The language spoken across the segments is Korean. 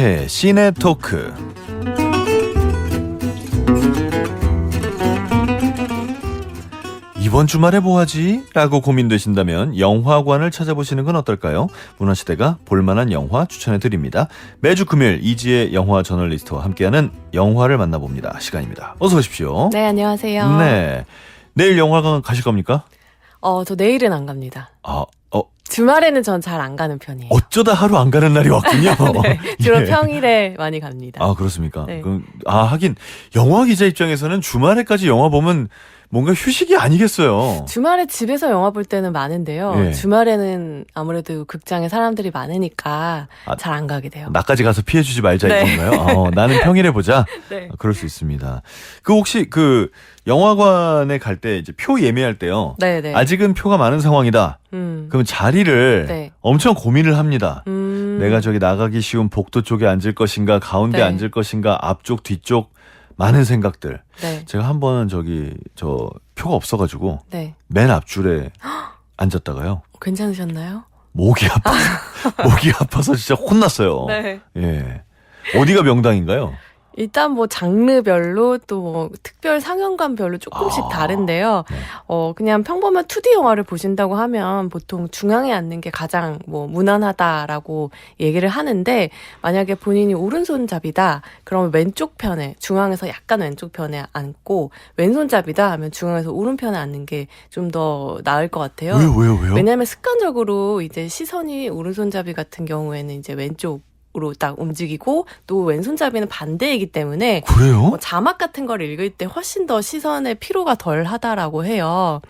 김태혜 시네 토크. 이번 주말에 뭐하지? 라고 고민되신다면 영화관을 찾아보시는 건 어떨까요? 문화시대가 볼만한 영화 추천해드립니다. 매주 금요일 이지혜 영화 저널리스트와 함께하는 영화를 만나봅니다. 시간입니다. 어서 오십시오. 네, 안녕하세요. 네. 내일 영화관 가실 겁니까? 저 내일은 안 갑니다. 아, 주말에는 전 잘 안 가는 편이에요. 어쩌다 하루 안 가는 날이 왔군요. 네, 주로 예. 평일에 많이 갑니다. 아, 그렇습니까? 네. 그럼, 하긴, 영화 기자 입장에서는 주말에까지 영화 보면 뭔가 휴식이 아니겠어요. 주말에 집에서 영화 볼 때는 많은데요. 예. 주말에는 아무래도 극장에 사람들이 많으니까 아, 잘 안 가게 돼요. 나까지 가서 피해주지 말자 네. 이건가요? 나는 평일에 보자? 네. 그럴 수 있습니다. 혹시 영화관에 갈 때 이제 표 예매할 때요. 네네. 아직은 표가 많은 상황이다. 그럼 자리를 네. 엄청 고민을 합니다. 내가 저기 나가기 쉬운 복도 쪽에 앉을 것인가, 가운데 네. 앉을 것인가, 앞쪽, 뒤쪽, 많은 생각들. 네. 제가 한 번은 표가 없어가지고 네. 맨 앞줄에 앉았다가요. 괜찮으셨나요? 목이 아파서 진짜 혼났어요. 네. 예. 어디가 명당인가요? 일단 뭐 장르별로 또 뭐 특별 상영관별로 조금씩 다른데요. 네. 그냥 평범한 2D 영화를 보신다고 하면 보통 중앙에 앉는 게 가장 뭐 무난하다라고 얘기를 하는데, 만약에 본인이 오른손잡이다 그러면 왼쪽 편에, 중앙에서 약간 왼쪽 편에 앉고, 왼손잡이다 하면 중앙에서 오른편에 앉는 게 좀 더 나을 것 같아요. 왜요? 왜냐하면 습관적으로 이제 시선이 오른손잡이 같은 경우에는 이제 왼쪽 으로 딱 움직이고, 또 왼손잡이는 반대이기 때문에 그래요? 자막 같은 걸 읽을 때 훨씬 더 시선의 피로가 덜 하다라고 해요.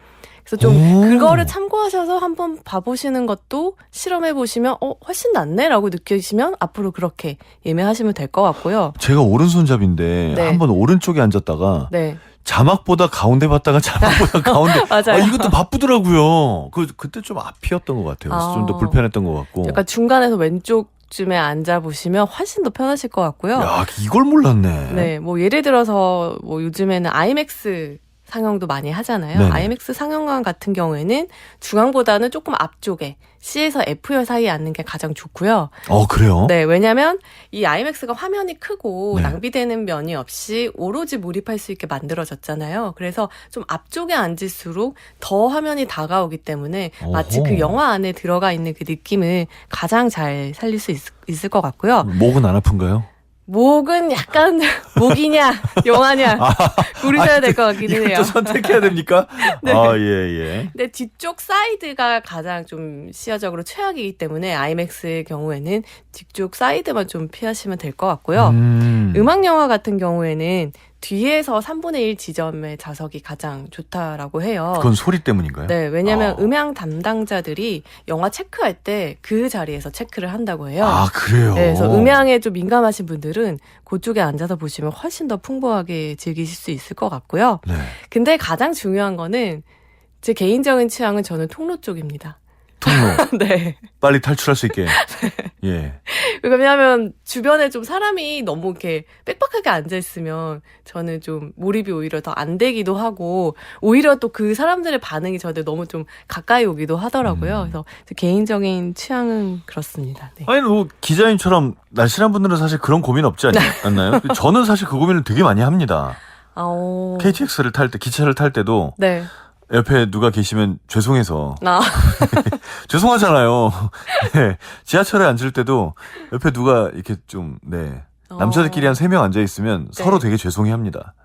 그래서 좀 오. 그거를 참고하셔서 한번 봐보시는 것도, 실험해보시면 훨씬 낫네라고 느끼시면 앞으로 그렇게 예매하시면 될 것 같고요. 제가 오른손잡인데 네. 한 번 오른쪽에 앉았다가 네. 자막보다 가운데 봤다가 자막보다 가운데 맞아요. 이것도 바쁘더라고요. 그때 좀 앞이었던 것 같아요. 그래서 좀 더 불편했던 것 같고. 약간 중간에서 왼쪽쯤에 앉아보시면 훨씬 더 편하실 것 같고요. 야, 이걸 몰랐네. 네, 뭐 예를 들어서 뭐 요즘에는 아이맥스 상영도 많이 하잖아요. 네네. 아이맥스 상영관 같은 경우에는 중앙보다는 조금 앞쪽에 C에서 F열 사이에 앉는 게 가장 좋고요. 그래요? 네, 왜냐면 이 아이맥스가 화면이 크고 네. 낭비되는 면이 없이 오로지 몰입할 수 있게 만들어졌잖아요. 그래서 좀 앞쪽에 앉을수록 더 화면이 다가오기 때문에 마치 어허. 그 영화 안에 들어가 있는 그 느낌을 가장 잘 살릴 수 있을 것 같고요. 목은 안 아픈가요? 목은 약간 목이냐 영화냐 고르셔야 될 것 같긴 해요. 이것도 선택해야 됩니까? 네. 예. 근데 뒤쪽 사이드가 가장 좀 시야적으로 최악이기 때문에 아이맥스의 경우에는 뒤쪽 사이드만 좀 피하시면 될 것 같고요. 음악 영화 같은 경우에는 뒤에서 3분의 1 지점의 좌석이 가장 좋다라고 해요. 그건 소리 때문인가요? 네, 왜냐면 음향 담당자들이 영화 체크할 때 그 자리에서 체크를 한다고 해요. 아, 그래요? 네, 그래서 음향에 좀 민감하신 분들은 그쪽에 앉아서 보시면 훨씬 더 풍부하게 즐기실 수 있을 것 같고요. 네. 근데 가장 중요한 거는, 제 개인적인 취향은 저는 통로 쪽입니다. 통로. 네. 빨리 탈출할 수 있게. 예. 왜냐하면 주변에 좀 사람이 너무 이렇게 빽빽하게 앉아있으면 저는 좀 몰입이 오히려 더 안 되기도 하고, 오히려 또 그 사람들의 반응이 저한테 너무 좀 가까이 오기도 하더라고요. 그래서 제 개인적인 취향은 그렇습니다. 네. 아니, 기자님처럼 날씬한 분들은 사실 그런 고민 없지 않나요? 저는 사실 그 고민을 되게 많이 합니다. KTX를 탈 때, 기차를 탈 때도 네. 옆에 누가 계시면 죄송해서. 아. 죄송하잖아요. 네. 지하철에 앉을 때도 옆에 누가 이렇게 좀, 네. 남자들끼리 한 3명 앉아있으면 네. 서로 되게 죄송해 합니다.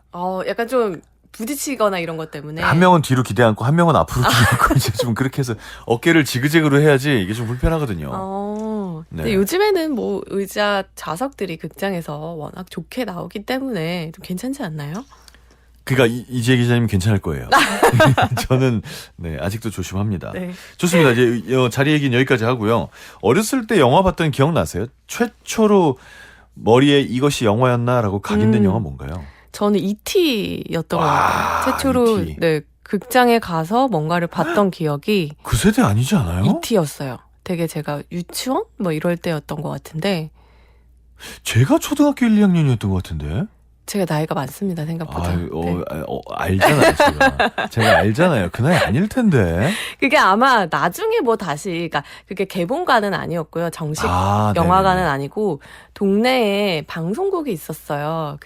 약간 좀 부딪히거나 이런 것 때문에. 한 명은 뒤로 기대앉고 한 명은 앞으로 기대앉고 이제 좀 그렇게 해서 어깨를 지그재그로 해야지 이게 좀 불편하거든요. 근데 네. 요즘에는 뭐 의자 좌석들이 극장에서 워낙 좋게 나오기 때문에 좀 괜찮지 않나요? 그러니까 이재 기자님 괜찮을 거예요. 저는 네, 아직도 조심합니다. 네. 좋습니다. 이제 자리 얘기는 여기까지 하고요. 어렸을 때 영화 봤던 기억 나세요? 최초로 머리에 이것이 영화였나라고 각인된 영화 뭔가요? 저는 E.T.였던 것 와, 같아요. 최초로 E.T.. 네, 극장에 가서 뭔가를 봤던 기억이 그 세대 아니지 않아요? E.T.였어요. 되게 제가 유치원 뭐 이럴 때였던 것 같은데. 제가 초등학교 1, 2학년이었던 것 같은데. 제가 나이가 많습니다, 생각보다. 네. 알잖아요, 제가 알잖아요. 그 나이 아닐 텐데. 그게 아마 나중에 뭐 다시, 그러니까 그게 개봉관은 아니었고요. 정식 영화관은 네네네. 아니고 동네에 방송국이 있었어요.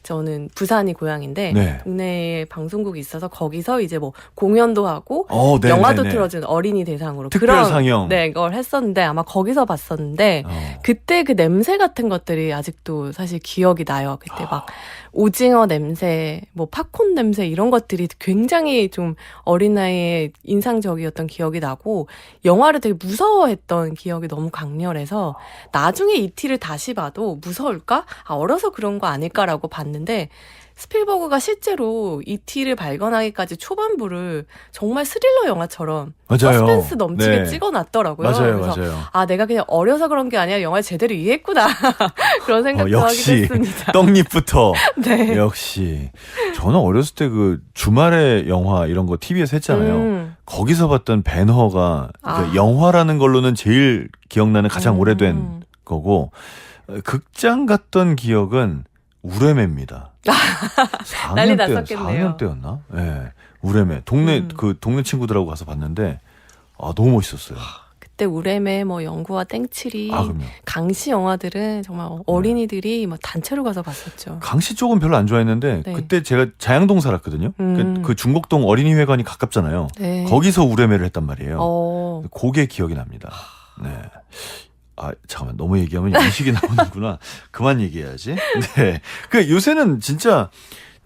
저는 부산이 고향인데 네. 동네에 방송국이 있어서 거기서 이제 뭐 공연도 하고 네네네. 영화도 틀어주는 어린이 대상으로 특별 그런 상영. 네, 그걸 했었는데 아마 거기서 봤었는데 그때 그 냄새 같은 것들이 아직도 사실 기억이 나요. 그때 막 오징어 냄새, 뭐 팝콘 냄새 이런 것들이 굉장히 좀 어린 나이에 인상적이었던 기억이 나고 영화를 되게 무서워했던 기억이 너무 강렬해서 나중에 이티를 다시 봐도 무서울까? 어려서 그런 거 아닐까라고 봤는데 스필버그가 실제로 이티를 발견하기까지 초반부를 정말 스릴러 영화처럼 맞아요. 서스펜스 넘치게 네. 찍어놨더라고요. 맞아요, 그래서 맞아요. 내가 그냥 어려서 그런 게 아니라 영화를 제대로 이해했구나 그런 생각도 하게 역시 됐습니다. 떡잎부터. 네. 역시 저는 어렸을 때 그 주말에 영화 이런 거 TV에서 했잖아요. 거기서 봤던 배너가 그러니까 영화라는 걸로는 제일 기억나는 가장 오래된 거고 극장 갔던 기억은 우레메입니다. 난리 났었겠네요. 4학년 때였나? 예. 네. 우레메. 동네 친구들하고 가서 봤는데 너무 멋있었어요. 그때 우레메 뭐 영구와 땡칠이 그럼요. 강시 영화들은 정말 어린이들이 막 단체로 가서 봤었죠. 강시 쪽은 별로 안 좋아했는데 네. 그때 제가 자양동 살았거든요. 그 중곡동 어린이회관이 가깝잖아요. 네. 거기서 우레메를 했단 말이에요. 그게 기억이 납니다. 네. 잠깐만 너무 얘기하면 인식이 나오는구나. 그만 얘기해야지. 네. 요새는 진짜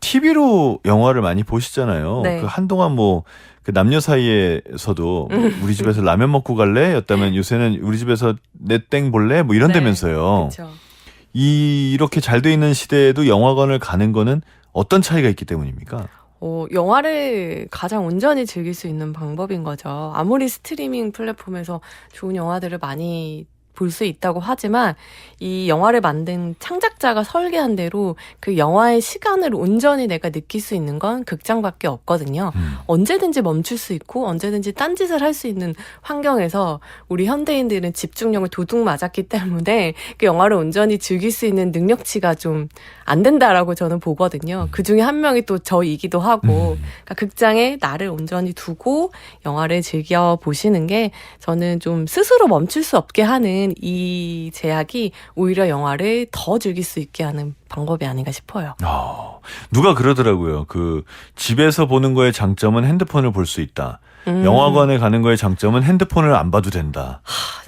TV로 영화를 많이 보시잖아요. 네. 한동안 그 남녀 사이에서도 우리 집에서 라면 먹고 갈래? 였다면 요새는 우리 집에서 내 땡 볼래? 뭐 이런 네. 데면서요. 그쵸. 이렇게 잘 돼 있는 시대에도 영화관을 가는 거는 어떤 차이가 있기 때문입니까? 영화를 가장 온전히 즐길 수 있는 방법인 거죠. 아무리 스트리밍 플랫폼에서 좋은 영화들을 많이 볼 수 있다고 하지만 이 영화를 만든 창작자가 설계한 대로 그 영화의 시간을 온전히 내가 느낄 수 있는 건 극장밖에 없거든요. 언제든지 멈출 수 있고 언제든지 딴짓을 할 수 있는 환경에서 우리 현대인들은 집중력을 도둑 맞았기 때문에 그 영화를 온전히 즐길 수 있는 능력치가 좀 안 된다라고 저는 보거든요. 그 중에 한 명이 또 저이기도 하고 그러니까 극장에 나를 온전히 두고 영화를 즐겨 보시는 게 저는 좀 스스로 멈출 수 없게 하는 이 제약이 오히려 영화를 더 즐길 수 있게 하는 방법이 아닌가 싶어요. 누가 그러더라고요. 집에서 보는 거의 장점은 핸드폰을 볼 수 있다. 영화관에 가는 거의 장점은 핸드폰을 안 봐도 된다.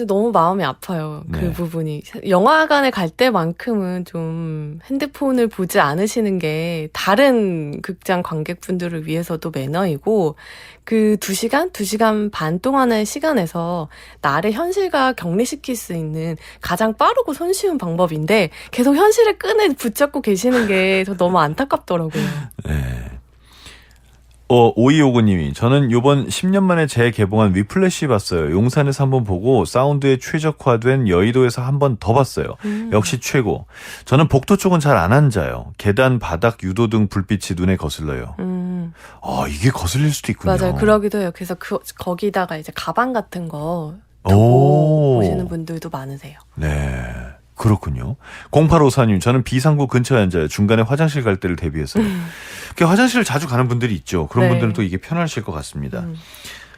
너무 마음이 아파요. 그 네. 부분이. 영화관에 갈 때만큼은 좀 핸드폰을 보지 않으시는 게 다른 극장 관객분들을 위해서도 매너이고 그 2시간 반 동안의 시간에서 나를 현실과 격리시킬 수 있는 가장 빠르고 손쉬운 방법인데 계속 현실의 끈에 붙잡고 계시는 게 저 너무 안타깝더라고요. 네. 5259님이 저는 요번 10년 만에 재개봉한 위플래시 봤어요. 용산에서 한번 보고 사운드에 최적화된 여의도에서 한 번 더 봤어요. 역시 최고. 저는 복도 쪽은 잘 안 앉아요. 계단, 바닥, 유도등 불빛이 눈에 거슬러요. 이게 거슬릴 수도 있군요. 맞아요. 그러기도 해요. 그래서 거기다가 이제 가방 같은 거 두고 보시는 분들도 많으세요. 네. 그렇군요. 0854님, 저는 비상구 근처에 앉아요. 중간에 화장실 갈 때를 대비해서요. 화장실을 자주 가는 분들이 있죠. 그런 네. 분들은 또 이게 편하실 것 같습니다.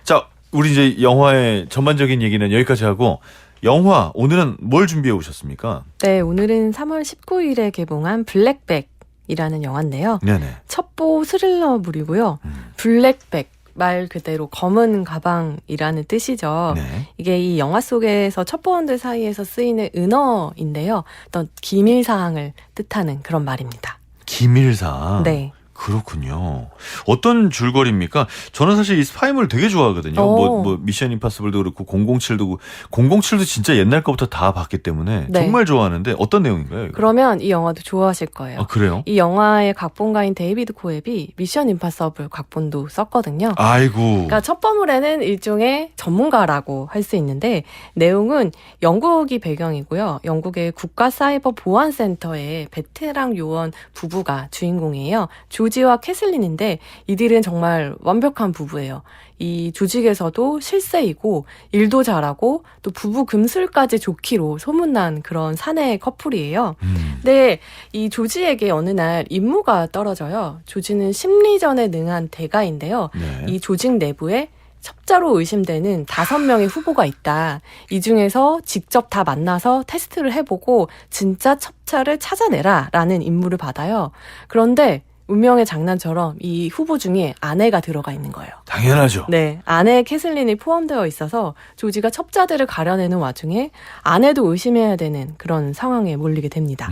자, 우리 이제 영화의 전반적인 얘기는 여기까지 하고 영화 오늘은 뭘 준비해 오셨습니까? 네, 오늘은 3월 19일에 개봉한 블랙백이라는 영화인데요. 네네. 첩보 스릴러물이고요. 블랙백. 말 그대로 검은 가방이라는 뜻이죠. 네. 이게 이 영화 속에서 첩보원들 사이에서 쓰이는 은어인데요. 어떤 기밀사항을 뜻하는 그런 말입니다. 기밀사항. 네. 그렇군요. 어떤 줄거리입니까? 저는 사실 이 스파이물 되게 좋아하거든요. 뭐 미션 임파서블도 그렇고 007도 007도 진짜 옛날 거부터 다 봤기 때문에 네. 정말 좋아하는데 어떤 내용인가요? 이거? 그러면 이 영화도 좋아하실 거예요. 그래요? 이 영화의 각본가인 데이비드 코앱이 미션 임파서블 각본도 썼거든요. 아이고. 그러니까 첩보물에는 일종의 전문가라고 할 수 있는데 내용은 영국이 배경이고요. 영국의 국가 사이버 보안센터의 베테랑 요원 부부가 주인공이에요. 조지 조지와 캐슬린인데 이들은 정말 완벽한 부부예요. 이 조직에서도 실세이고 일도 잘하고 또 부부 금술까지 좋기로 소문난 그런 사내 커플이에요. 근데 이 조지에게 어느 날 임무가 떨어져요. 조지는 심리전에 능한 대가인데요. 네. 이 조직 내부에 첩자로 의심되는 5명의 후보가 있다. 이 중에서 직접 다 만나서 테스트를 해보고 진짜 첩자를 찾아내라 라는 임무를 받아요. 그런데 운명의 장난처럼 이 후보 중에 아내가 들어가 있는 거예요. 당연하죠. 네, 아내 캐슬린이 포함되어 있어서 조지가 첩자들을 가려내는 와중에 아내도 의심해야 되는 그런 상황에 몰리게 됩니다.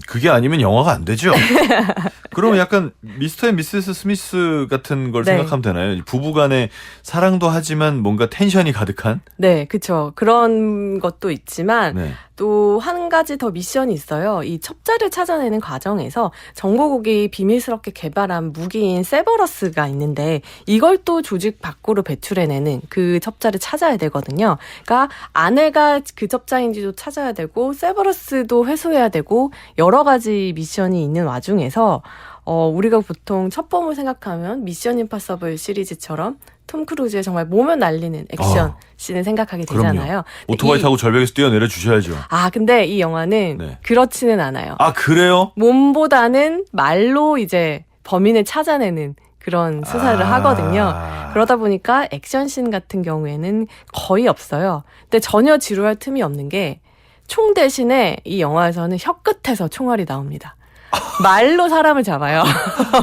그게 아니면 영화가 안 되죠. 그러면 약간 미스터 앤 미세스 스미스 같은 걸 네. 생각하면 되나요? 부부간에 사랑도 하지만 뭔가 텐션이 가득한? 네, 그쵸. 그런 것도 있지만 네. 또 한 가지 더 미션이 있어요. 이 첩자를 찾아내는 과정에서 정보국이 비밀스럽게 개발한 무기인 세버러스가 있는데 이걸 또 조직 밖으로 배출해내는 그 첩자를 찾아야 되거든요. 그러니까 아내가 그 첩자인지도 찾아야 되고 세버러스도 회수해야 되고 여러 가지 미션이 있는 와중에서 우리가 보통 첩보물 생각하면 미션 임파서블 시리즈처럼 톰 크루즈의 정말 몸을 날리는 액션 씬을 생각하게 되잖아요. 오토바이 타고 절벽에서 뛰어내려 주셔야죠. 근데 이 영화는 네. 그렇지는 않아요. 아, 그래요? 몸보다는 말로 이제 범인을 찾아내는 그런 수사를 하거든요. 그러다 보니까 액션씬 같은 경우에는 거의 없어요. 근데 전혀 지루할 틈이 없는 게 총 대신에 이 영화에서는 혀끝에서 총알이 나옵니다. 말로 사람을 잡아요.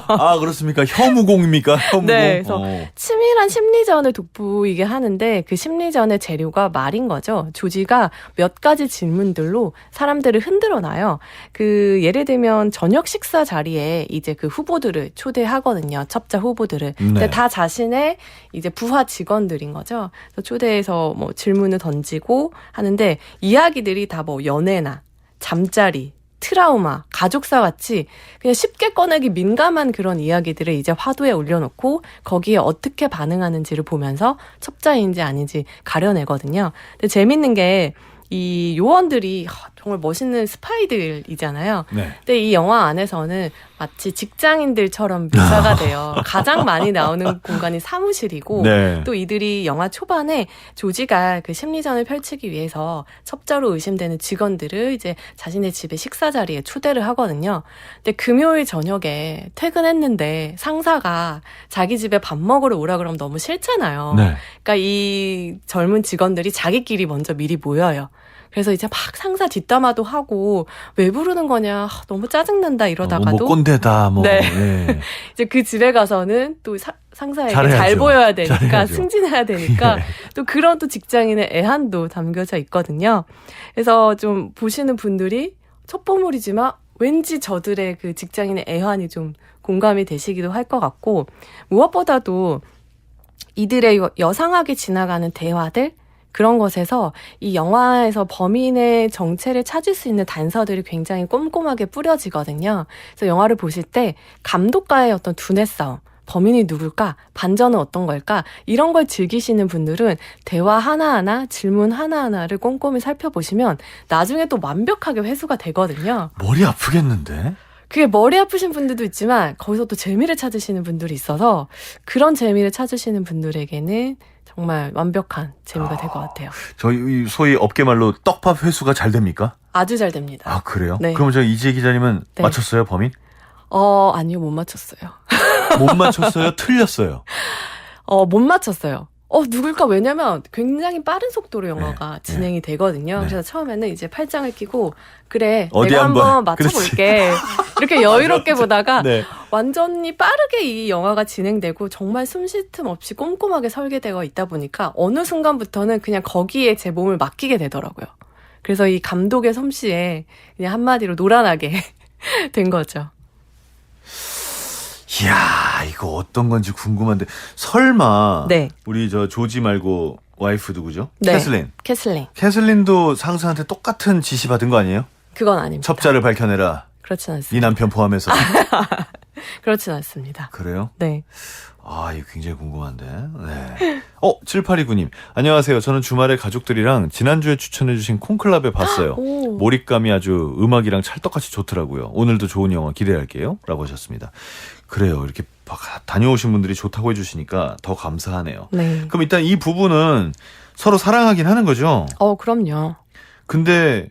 아, 그렇습니까? 혐우공입니까? 혐우공. 네, 그래서 치밀한 심리전을 돋보이게 하는데 그 심리전의 재료가 말인 거죠. 조지가 몇 가지 질문들로 사람들을 흔들어 놔요. 예를 들면 저녁 식사 자리에 이제 그 후보들을 초대하거든요. 첩자 후보들을. 근데 다 자신의 이제 부하 직원들인 거죠. 그래서 초대해서 뭐 질문을 던지고 하는데 이야기들이 다 뭐 연애나 잠자리, 트라우마, 가족사 같이 그냥 쉽게 꺼내기 민감한 그런 이야기들을 이제 화두에 올려놓고 거기에 어떻게 반응하는지를 보면서 첩자인지 아닌지 가려내거든요. 근데 재밌는 게 이 요원들이 정말 멋있는 스파이들이잖아요. 네. 근데 이 영화 안에서는 마치 직장인들처럼 묘사가 돼요. 가장 많이 나오는 공간이 사무실이고 네. 또 이들이 영화 초반에 조지가 그 심리전을 펼치기 위해서 첩자로 의심되는 직원들을 이제 자신의 집에 식사 자리에 초대를 하거든요. 근데 금요일 저녁에 퇴근했는데 상사가 자기 집에 밥 먹으러 오라 그러면 너무 싫잖아요. 네. 그러니까 이 젊은 직원들이 자기끼리 먼저 미리 모여요. 그래서 이제 막 상사 뒷담화도 하고 왜 부르는 거냐 너무 짜증난다 이러다가도 뭐 꼰대다 뭐. 네. 네. 이제 그 집에 가서는 또 상사에게 잘해야죠. 잘 보여야 되니까 잘해야죠. 승진해야 되니까 예. 또 그런 또 직장인의 애환도 담겨져 있거든요. 그래서 좀 보시는 분들이 첩보물이지만 왠지 저들의 그 직장인의 애환이 좀 공감이 되시기도 할 것 같고 무엇보다도 이들의 여상하게 지나가는 대화들 그런 것에서 이 영화에서 범인의 정체를 찾을 수 있는 단서들이 굉장히 꼼꼼하게 뿌려지거든요. 그래서 영화를 보실 때 감독과의 어떤 두뇌 싸움, 범인이 누굴까? 반전은 어떤 걸까? 이런 걸 즐기시는 분들은 대화 하나하나, 질문 하나하나를 꼼꼼히 살펴보시면 나중에 또 완벽하게 회수가 되거든요. 머리 아프겠는데? 그게 머리 아프신 분들도 있지만 거기서 또 재미를 찾으시는 분들이 있어서 그런 재미를 찾으시는 분들에게는 정말 완벽한 재미가 될 것 같아요. 저희 소위 업계말로 떡밥 회수가 잘 됩니까? 아주 잘 됩니다. 아, 그래요? 네. 그럼 저 이지혜 기자님은 네. 맞췄어요, 범인? 아니요, 못 맞췄어요. 못 맞췄어요? 틀렸어요? 못 맞췄어요. 누굴까? 왜냐면 굉장히 빠른 속도로 영화가 네, 진행이 되거든요. 네. 그래서 처음에는 이제 팔짱을 끼고 그래, 어디 내가 한번, 한번 맞춰볼게. 이렇게 여유롭게 보다가 네. 완전히 빠르게 이 영화가 진행되고 정말 숨 쉴 틈 없이 꼼꼼하게 설계되어 있다 보니까 어느 순간부터는 그냥 거기에 제 몸을 맡기게 되더라고요. 그래서 이 감독의 솜씨에 그냥 한마디로 노란하게 된 거죠. 이야, 이거 어떤 건지 궁금한데 설마 네. 우리 저 조지 말고 와이프 누구죠? 네. 캐슬린. 캐슬린도 상사한테 똑같은 지시 받은 거 아니에요? 그건 아닙니다. 첩자를 밝혀내라. 그렇진 네 않습니다. 남편 포함해서. 그렇진 않습니다. 그래요? 네. 아, 이거 굉장히 궁금한데. 네. 7829님. 안녕하세요. 저는 주말에 가족들이랑 지난주에 추천해주신 콘클라베 봤어요. 오. 몰입감이 아주 음악이랑 찰떡같이 좋더라고요. 오늘도 좋은 영화 기대할게요. 라고 하셨습니다. 그래요. 이렇게 다녀오신 분들이 좋다고 해주시니까 더 감사하네요. 네. 그럼 일단 이 부부는 서로 사랑하긴 하는 거죠? 그럼요. 근데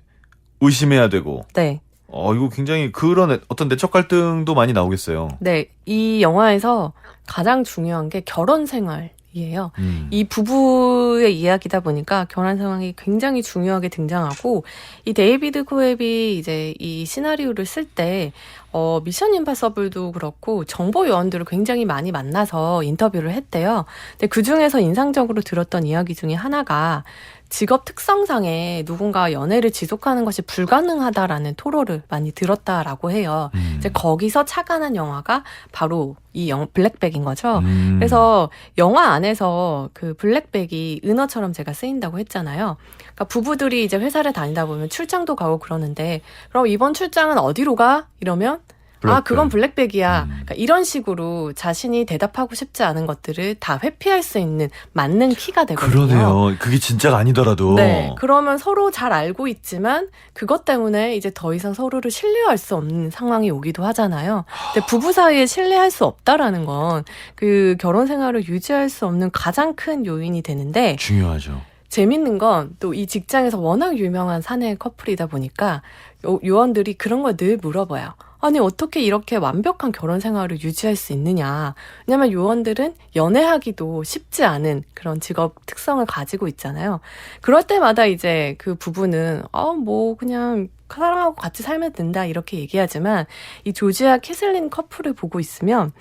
의심해야 되고. 네. 이거 굉장히 그런 어떤 내적 갈등도 많이 나오겠어요. 네. 이 영화에서 가장 중요한 게 결혼 생활이에요. 이 부부의 이야기다 보니까 결혼 상황이 굉장히 중요하게 등장하고, 이 데이비드 코앱이 이제 이 시나리오를 쓸 때 미션 임파서블도 그렇고 정보 요원들을 굉장히 많이 만나서 인터뷰를 했대요. 근데 그 중에서 인상적으로 들었던 이야기 중에 하나가 직업 특성상에 누군가 연애를 지속하는 것이 불가능하다라는 토로를 많이 들었다라고 해요. 이제 거기서 착안한 영화가 바로 이 블랙백인 거죠. 그래서 영화 안에서 그 블랙백이 은어처럼 제가 쓰인다고 했잖아요. 그러니까 부부들이 이제 회사를 다니다 보면 출장도 가고 그러는데, 그럼 이번 출장은 어디로 가? 이러면 블랙백. 그건 블랙백이야. 그러니까 이런 식으로 자신이 대답하고 싶지 않은 것들을 다 회피할 수 있는 맞는 키가 되거든요. 그러네요. 그게 진짜가 아니더라도. 네. 그러면 서로 잘 알고 있지만 그것 때문에 이제 더 이상 서로를 신뢰할 수 없는 상황이 오기도 하잖아요. 근데 부부 사이에 신뢰할 수 없다라는 건 그 결혼 생활을 유지할 수 없는 가장 큰 요인이 되는데, 중요하죠. 재밌는 건 또 이 직장에서 워낙 유명한 사내 커플이다 보니까 요원들이 그런 걸 늘 물어봐요. 아니, 어떻게 이렇게 완벽한 결혼 생활을 유지할 수 있느냐. 왜냐면 요원들은 연애하기도 쉽지 않은 그런 직업 특성을 가지고 있잖아요. 그럴 때마다 이제 그 부부는 뭐 그냥 사랑하고 같이 살면 된다 이렇게 얘기하지만, 이 조지와 캐슬린 커플을 보고 있으면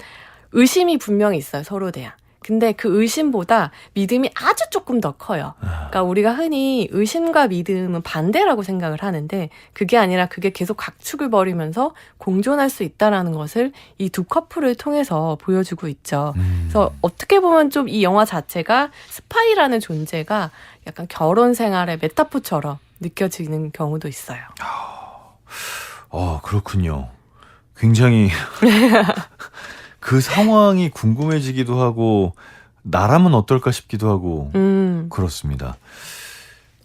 의심이 분명히 있어요, 서로 대한. 근데 그 의심보다 믿음이 아주 조금 더 커요. 그러니까 우리가 흔히 의심과 믿음은 반대라고 생각을 하는데, 그게 아니라 그게 계속 각축을 벌이면서 공존할 수 있다라는 것을 이 두 커플을 통해서 보여주고 있죠. 그래서 어떻게 보면 좀 이 영화 자체가 스파이라는 존재가 약간 결혼 생활의 메타포처럼 느껴지는 경우도 있어요. 그렇군요. 굉장히 그 상황이 궁금해지기도 하고, 나라면 어떨까 싶기도 하고, 그렇습니다.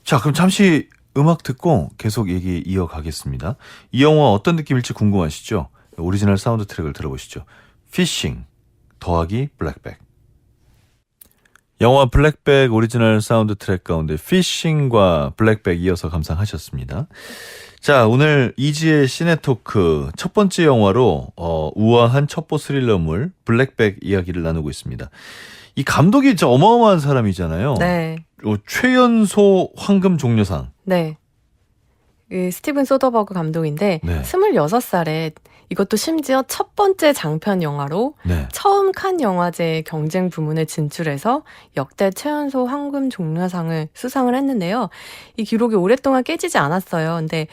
자, 그럼 잠시 음악 듣고 계속 얘기 이어가겠습니다. 이 영화 어떤 느낌일지 궁금하시죠? 오리지널 사운드 트랙을 들어보시죠. 피싱 더하기 블랙백. 영화 블랙백 오리지널 사운드 트랙 가운데 피싱과 블랙백 이어서 감상하셨습니다. 자, 오늘 이지의 시네토크 첫 번째 영화로 우아한 첩보 스릴러물 블랙백 이야기를 나누고 있습니다. 이 감독이 진짜 어마어마한 사람이잖아요. 네. 최연소 황금 종려상. 네. 스티븐 소더버그 감독인데, 네. 26살에 이것도 심지어 첫 번째 장편 영화로 네. 처음 칸 영화제 경쟁 부문에 진출해서 역대 최연소 황금 종려상을 수상을 했는데요. 이 기록이 오랫동안 깨지지 않았어요. 근데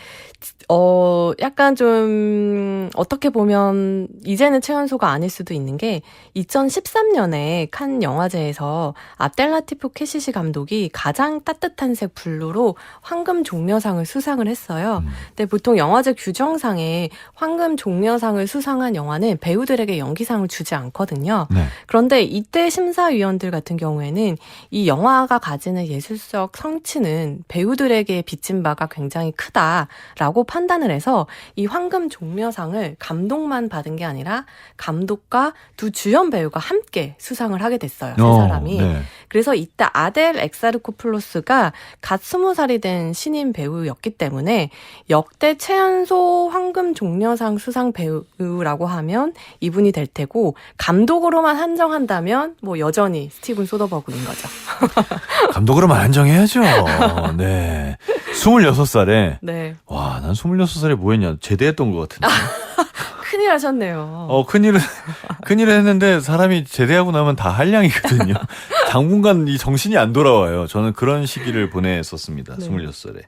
약간 좀 어떻게 보면 이제는 최연소가 아닐 수도 있는 게, 2013년에 칸 영화제에서 압델라티프 케시시 감독이 가장 따뜻한 색 블루로 황금 종려상을 수상을 했어요. 근데 보통 영화제 규정상에 황금 종려상을 수상한 영화는 배우들에게 연기상을 주지 않거든요. 네. 그런데 이때 심사위원들 같은 경우에는 이 영화가 가지는 예술적 성취는 배우들에게 빚진 바가 굉장히 크다라고 판단을 해서 이 황금 종려상을 감독만 받은 게 아니라 감독과 두 주연 배우가 함께 수상을 하게 됐어요. 세 사람이. 네. 그래서 이때 아델 엑사르코플로스가 갓 20살이 된 신인 배우였기 때문에 역대 최연소 황금 종려상 수상 배우라고 하면 이분이 될 테고, 감독으로만 한정한다면 뭐 여전히 스티븐 소더버그인 거죠. 감독으로만 한정해야죠. 네. 26살에. 네. 와, 난 26살에 뭐 했냐. 제대했던 것 같은데. 큰일 하셨네요. 큰일을 했는데 사람이 제대하고 나면 다 한량이거든요. 당분간 이 정신이 안 돌아와요. 저는 그런 시기를 보냈었습니다. 네. 26살에.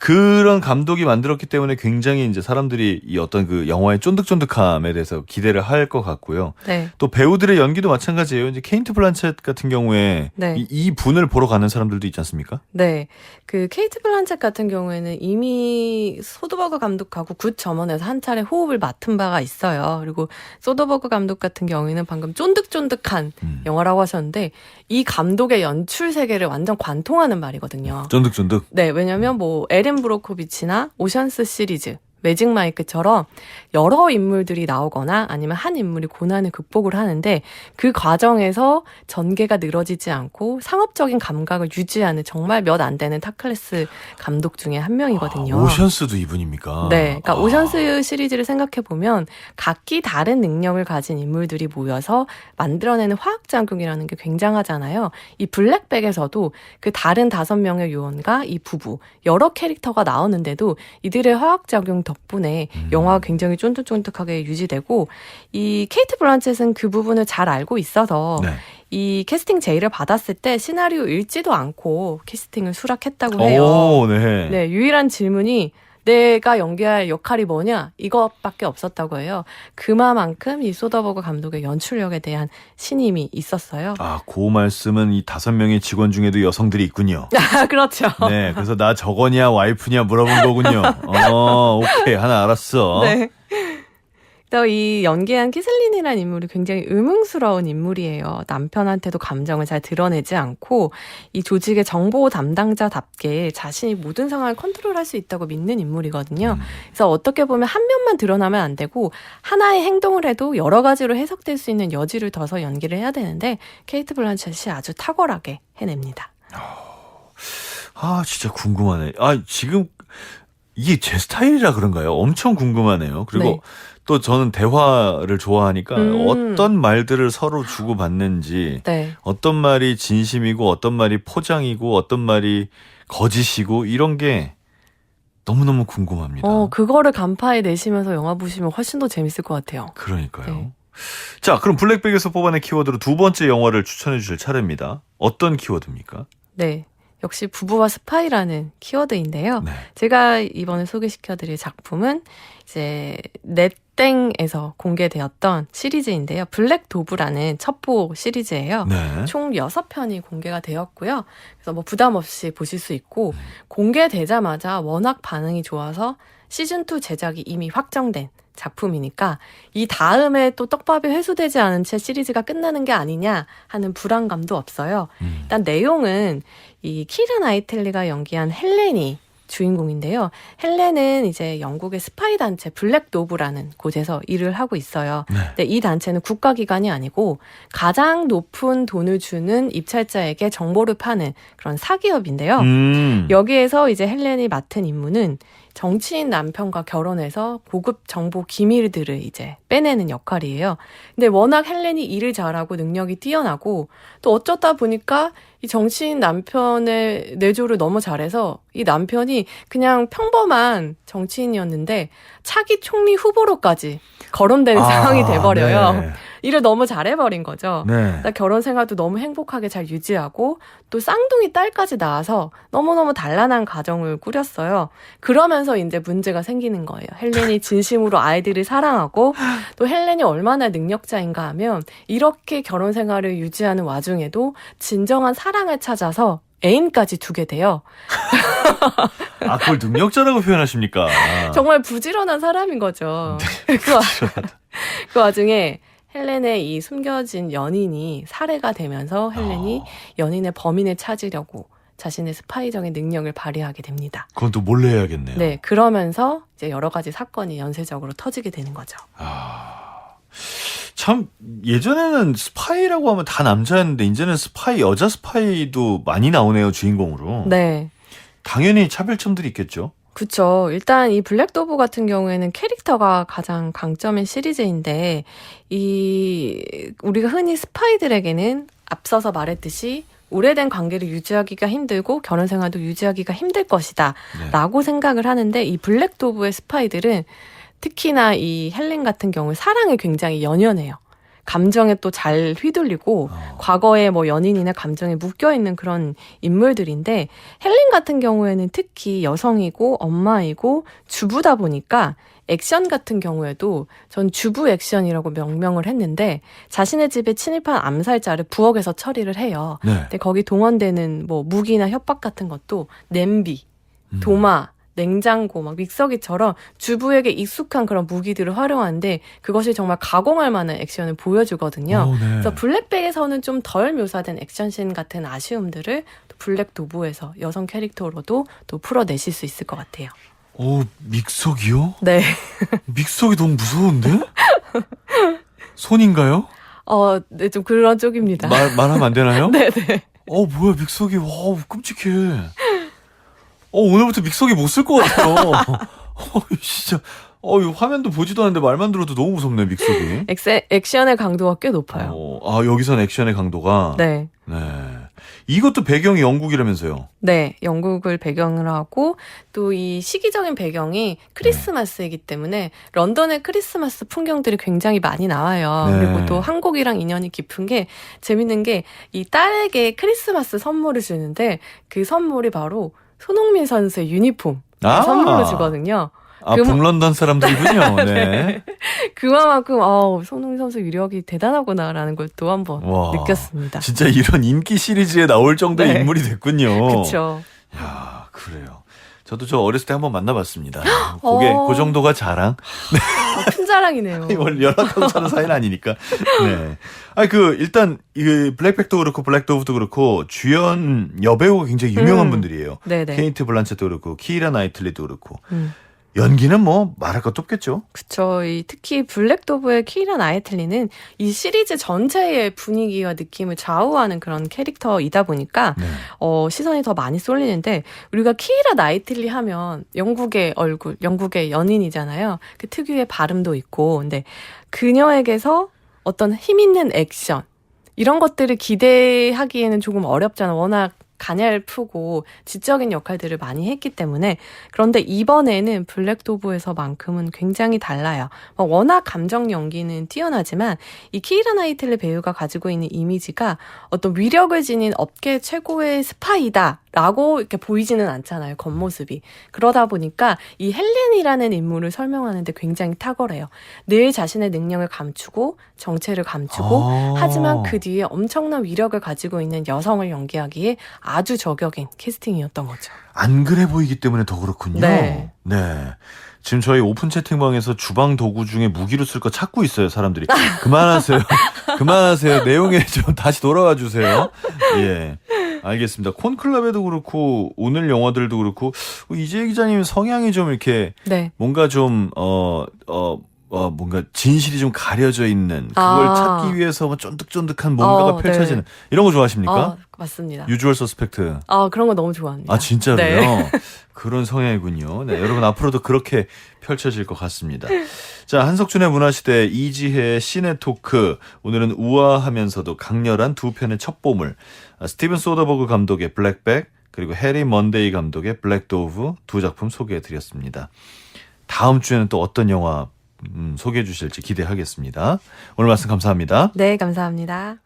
그런 감독이 만들었기 때문에 굉장히 이제 사람들이 이 어떤 그 영화의 쫀득쫀득함에 대해서 기대를 할 것 같고요. 네. 또 배우들의 연기도 마찬가지예요. 이제 케이트 블란쳇 같은 경우에 네. 이 분을 보러 가는 사람들도 있지 않습니까? 네. 그 케이트 블란쳇 같은 경우에는 이미 소더버그 감독하고 굿 점원에서 한 차례 호흡을 맡은 바가 있어요. 그리고 소더버그 감독 같은 경우에는 방금 쫀득쫀득한 영화라고 하셨는데 이 감독의 연출 세계를 완전 관통하는 말이거든요. 쫀득쫀득. 네, 왜냐면 뭐 에렌 브로코비치나 오션스 시리즈, 매직 마이크처럼 여러 인물들이 나오거나 아니면 한 인물이 고난을 극복을 하는데 그 과정에서 전개가 늘어지지 않고 상업적인 감각을 유지하는 정말 몇 안 되는 탑클래스 감독 중에 한 명이거든요. 오션스도 이분입니까? 네, 그러니까 오션스 시리즈를 생각해 보면 각기 다른 능력을 가진 인물들이 모여서 만들어내는 화학작용이라는 게 굉장하잖아요. 이 블랙백에서도 그 다른 5명의 요원과 이 부부 여러 캐릭터가 나오는데도 이들의 화학작용 덕분에 영화가 굉장히 쫀득쫀득하게 유지되고 이 케이트 블란쳇은 그 부분을 잘 알고 있어서 네. 이 캐스팅 제의를 받았을 때 시나리오 읽지도 않고 캐스팅을 수락했다고 해요. 오, 네. 네, 유일한 질문이 내가 연기할 역할이 뭐냐 이것밖에 없었다고 해요. 그만큼 이 소더버그 감독의 연출력에 대한 신임이 있었어요. 아, 그 말씀은 이 5명의 직원 중에도 여성들이 있군요. 아, 그렇죠. 네, 그래서 나 저거냐 와이프냐 물어본 거군요. 오케이, 하나 알았어. 네. 또 이 연기한 키슬린이라는 인물이 굉장히 의문스러운 인물이에요. 남편한테도 감정을 잘 드러내지 않고 이 조직의 정보 담당자답게 자신이 모든 상황을 컨트롤할 수 있다고 믿는 인물이거든요. 그래서 어떻게 보면 한 면만 드러나면 안 되고 하나의 행동을 해도 여러 가지로 해석될 수 있는 여지를 둬서 연기를 해야 되는데 케이트 블란쳇이 아주 탁월하게 해냅니다. 아, 진짜 궁금하네. 아, 지금 이게 제 스타일이라 그런가요? 엄청 궁금하네요. 그리고 네. 또 저는 대화를 좋아하니까 어떤 말들을 서로 주고받는지, 네. 어떤 말이 진심이고 어떤 말이 포장이고 어떤 말이 거짓이고 이런 게 너무너무 궁금합니다. 그거를 간파해 내시면서 영화 보시면 훨씬 더 재밌을 것 같아요. 그러니까요. 네. 자, 그럼 블랙백에서 뽑아낸 키워드로 두 번째 영화를 추천해 주실 차례입니다. 어떤 키워드입니까? 네. 역시 부부와 스파이라는 키워드인데요. 네. 제가 이번에 소개시켜드릴 작품은 이제 넷땡에서 공개되었던 시리즈인데요. 블랙 도브라는 첩보 시리즈예요. 네. 총 6편이 공개가 되었고요. 그래서 뭐 부담 없이 보실 수 있고 공개되자마자 워낙 반응이 좋아서 시즌2 제작이 이미 확정된 작품이니까 이 다음에 또 떡밥이 회수되지 않은 채 시리즈가 끝나는 게 아니냐 하는 불안감도 없어요. 일단 내용은 이 키라 나이틀리가 연기한 헬렌이 주인공인데요. 헬렌은 이제 영국의 스파이 단체 블랙 도브라는 곳에서 일을 하고 있어요. 네. 근데 이 단체는 국가기관이 아니고 가장 높은 돈을 주는 입찰자에게 정보를 파는 그런 사기업인데요. 여기에서 이제 헬렌이 맡은 임무는 정치인 남편과 결혼해서 고급 정보 기밀들을 이제 빼내는 역할이에요. 근데 워낙 헬렌이 일을 잘하고 능력이 뛰어나고 또 어쩌다 보니까 이 정치인 남편의 내조를 너무 잘해서 이 남편이 그냥 평범한 정치인이었는데 차기 총리 후보로까지 거론되는 상황이 돼버려요. 네. 일을 너무 잘해버린 거죠. 네. 결혼 생활도 너무 행복하게 잘 유지하고 또 쌍둥이 딸까지 낳아서 너무너무 단란한 가정을 꾸렸어요. 그러면서 이제 문제가 생기는 거예요. 헬렌이 진심으로 아이들을 사랑하고 또 헬렌이 얼마나 능력자인가 하면 이렇게 결혼 생활을 유지하는 와중에도 진정한 사랑을 찾아서 애인까지 두게 돼요. 아, 그걸 능력자라고 표현하십니까? 정말 부지런한 사람인 거죠. 그 와중에 헬렌의 이 숨겨진 연인이 살해가 되면서 헬렌이 연인의 범인을 찾으려고 자신의 스파이적인 능력을 발휘하게 됩니다. 그건 또 몰래 해야겠네요. 네, 그러면서 이제 여러 가지 사건이 연쇄적으로 터지게 되는 거죠. 참 예전에는 스파이라고 하면 다 남자였는데 이제는 스파이, 여자 스파이도 많이 나오네요, 주인공으로. 네. 당연히 차별점들이 있겠죠. 그쵸. 일단 이 블랙도브 같은 경우에는 캐릭터가 가장 강점인 시리즈인데 우리가 흔히 스파이들에게는 앞서서 말했듯이 오래된 관계를 유지하기가 힘들고 결혼 생활도 유지하기가 힘들 것이다 라고 생각을 하는데 이 블랙도브의 스파이들은 특히나 이 헬렌 같은 경우 사랑에 굉장히 연연해요. 감정에 또 잘 휘둘리고 과거의 뭐 연인이나 감정에 묶여있는 그런 인물들인데 헬린 같은 경우에는 특히 여성이고 엄마이고 주부다 보니까 액션 같은 경우에도 전 주부 액션이라고 명명을 했는데 자신의 집에 침입한 암살자를 부엌에서 처리를 해요. 네. 근데 거기 동원되는 뭐 무기나 협박 같은 것도 냄비, 도마, 냉장고, 막 믹서기처럼 주부에게 익숙한 그런 무기들을 활용하는데 그것이 정말 가공할 만한 액션을 보여주거든요. 네. 그래서 블랙백에서는 좀 덜 묘사된 액션씬 같은 아쉬움들을 또 블랙 도브에서 여성 캐릭터로도 또 풀어내실 수 있을 것 같아요. 믹서기요? 네. 믹서기 너무 무서운데? 손인가요? 네, 좀 그런 쪽입니다. 말하면 안 되나요? 네네. 뭐야, 믹서기. 와, 끔찍해. 오늘부터 믹서기 못 쓸 것 같아요. 진짜. 이 화면도 보지도 않는데 말만 들어도 너무 무섭네, 믹서기. 액션의 강도가 꽤 높아요. 여기선 액션의 강도가. 네. 네. 이것도 배경이 영국이라면서요? 네, 영국을 배경으로 하고 또 이 시기적인 배경이 크리스마스이기 때문에 런던의 크리스마스 풍경들이 굉장히 많이 나와요. 네. 그리고 또 한국이랑 인연이 깊은 게 재밌는 게 이 딸에게 크리스마스 선물을 주는데 그 선물이 바로 손흥민 선수의 유니폼 선물로 주거든요. 북런던 사람들이군요. 네. 그만큼 손흥민 선수 유력이 대단하구나라는 걸 또 한번 느꼈습니다. 진짜 이런 인기 시리즈에 나올 정도의 네. 인물이 됐군요. 그렇죠. 야, 그래요. 저도 저 어렸을 때 한번 만나봤습니다. 그 정도가 자랑. 큰 자랑이네요. 원래 연락하고 사는 사이는 아니니까. 네. 일단, 블랙백도 그렇고, 블랙도브도 그렇고, 주연 여배우가 굉장히 유명한 분들이에요. 네네. 케이트 블란쳇도 그렇고, 키이라 나이틀리도 그렇고. 연기는 뭐 말할 것도 없겠죠. 그쵸. 특히 블랙도브의 키이라 나이틀리는 이 시리즈 전체의 분위기와 느낌을 좌우하는 그런 캐릭터이다 보니까 시선이 더 많이 쏠리는데 우리가 키이라 나이틀리 하면 영국의 얼굴, 영국의 연인이잖아요. 그 특유의 발음도 있고 근데 그녀에게서 어떤 힘 있는 액션 이런 것들을 기대하기에는 조금 어렵잖아. 워낙 가냘프고 지적인 역할들을 많이 했기 때문에 그런데 이번에는 블랙도브에서만큼은 굉장히 달라요. 워낙 감정 연기는 뛰어나지만 이 키이라 나이틀리 배우가 가지고 있는 이미지가 어떤 위력을 지닌 업계 최고의 스파이다 라고 이렇게 보이지는 않잖아요. 겉모습이. 그러다 보니까 이 헬렌이라는 인물을 설명하는데 굉장히 탁월해요. 늘 자신의 능력을 감추고 정체를 감추고 하지만 그 뒤에 엄청난 위력을 가지고 있는 여성을 연기하기에 아주 저격인 캐스팅이었던 거죠. 안 그래 보이기 때문에 더 그렇군요. 네. 지금 저희 오픈 채팅방에서 주방 도구 중에 무기로 쓸 거 찾고 있어요, 사람들이. 그만하세요. 그만하세요. 내용에 좀 다시 돌아와 주세요. 예. 알겠습니다. 콘클럽에도 그렇고 오늘 영화들도 그렇고 이재 기자님 성향이 좀 이렇게 뭔가 좀 뭔가 진실이 좀 가려져 있는 그걸 찾기 위해서 쫀득쫀득한 뭔가가 펼쳐지는 이런 거 좋아하십니까? 맞습니다. 유주얼 서스펙트. 그런 거 너무 좋아합니다. 진짜로요? 네. 그런 성향이군요. 네, 여러분 앞으로도 그렇게 펼쳐질 것 같습니다. 자, 한석준의 문화시대 이지혜의 시네토크. 오늘은 우아하면서도 강렬한 두 편의 첩보물. 스티븐 소더버그 감독의 블랙백 그리고 해리 먼데이 감독의 블랙도브 두 작품 소개해드렸습니다. 다음 주에는 또 어떤 영화 소개해 주실지 기대하겠습니다. 오늘 말씀 감사합니다. 네, 감사합니다.